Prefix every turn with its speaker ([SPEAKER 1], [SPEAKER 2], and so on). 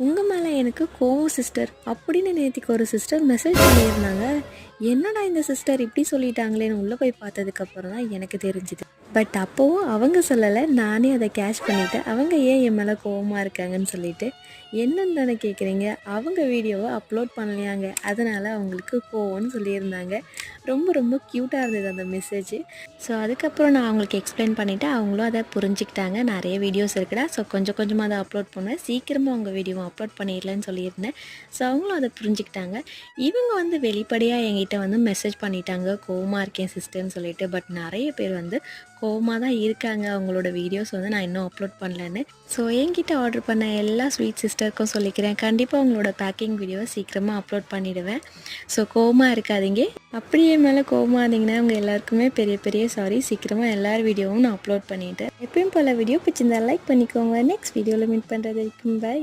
[SPEAKER 1] உங்கள் மேலே எனக்கு கோவம் சிஸ்டர் அப்படின்னு நேத்திக்கு ஒரு சிஸ்டர் மெசேஜ் பண்ணியிருந்தாங்க. என்னடா இந்த சிஸ்டர் இப்படி சொல்லிட்டாங்களேன்னு உள்ளே போய் பார்த்ததுக்கப்புறம் தான் எனக்கு தெரிஞ்சுது. பட் அப்போவும் அவங்க சொல்லலை, நானே அதை கேட்ச் பண்ணிவிட்டேன். அவங்க ஏன் என் மேலே கோவமாக இருக்காங்கன்னு சொல்லிட்டு. என்னன்னு தானே கேட்குறீங்க, அவங்க வீடியோவை அப்லோட் பண்ணலையாங்க, அதனால் அவங்களுக்கு கோவம்னு சொல்லியிருந்தாங்க. ரொம்ப ரொம்ப க்யூட்டாக இருந்தது அந்த மெசேஜ். ஸோ அதுக்கப்புறம் நான் அவங்களுக்கு எக்ஸ்பிளைன் பண்ணிவிட்டு அவங்களும் அதை புரிஞ்சுக்கிட்டாங்க. நிறைய வீடியோஸ் இருக்குடா, ஸோ கொஞ்சம் கொஞ்சமாக அதை அப்லோட் பண்ணுவேன், சீக்கிரமாக அவங்க வீடியோவை அப்லோட் பண்ணிடலன்னு சொல்லியிருந்தேன். ஸோ அவங்களும் அதை புரிஞ்சுக்கிட்டாங்க. இவங்க வந்து வெளிப்படையாக என்கிட்ட வந்து மெசேஜ் பண்ணிட்டாங்க, கோவமாக இருக்கேன் சிஸ்டர்னு சொல்லிட்டு. பட் நிறைய பேர் வந்து கோவமாக தான் இருக்காங்க, அவங்களோட வீடியோஸ் வந்து நான் இன்னும் அப்லோட் பண்ணலன்னு. ஸோ என்கிட்ட ஆர்டர் பண்ண எல்லா ஸ்வீட் சிஸ்டருக்கும் சொல்லிக்கிறேன், கண்டிப்பாக உங்களோட பேக்கிங் வீடியோவை சீக்கிரமாக அப்லோட் பண்ணிவிடுவேன். ஸோ கோவமாக இருக்காதீங்க. அப்படியே மேலே கோவமாக இருந்தீங்கன்னா அவங்க எல்லாருக்குமே பெரிய பெரிய சாரி. சீக்கிரமாக எல்லார் வீடியோவும் நான் அப்லோட் பண்ணிவிட்டேன். எப்பயும் போல் வீடியோ பிடிச்சிருந்தா லைக் பண்ணிக்கோங்க. நெக்ஸ்ட் வீடியோவில் மீட் பண்ணுறது வரைக்கும் பை.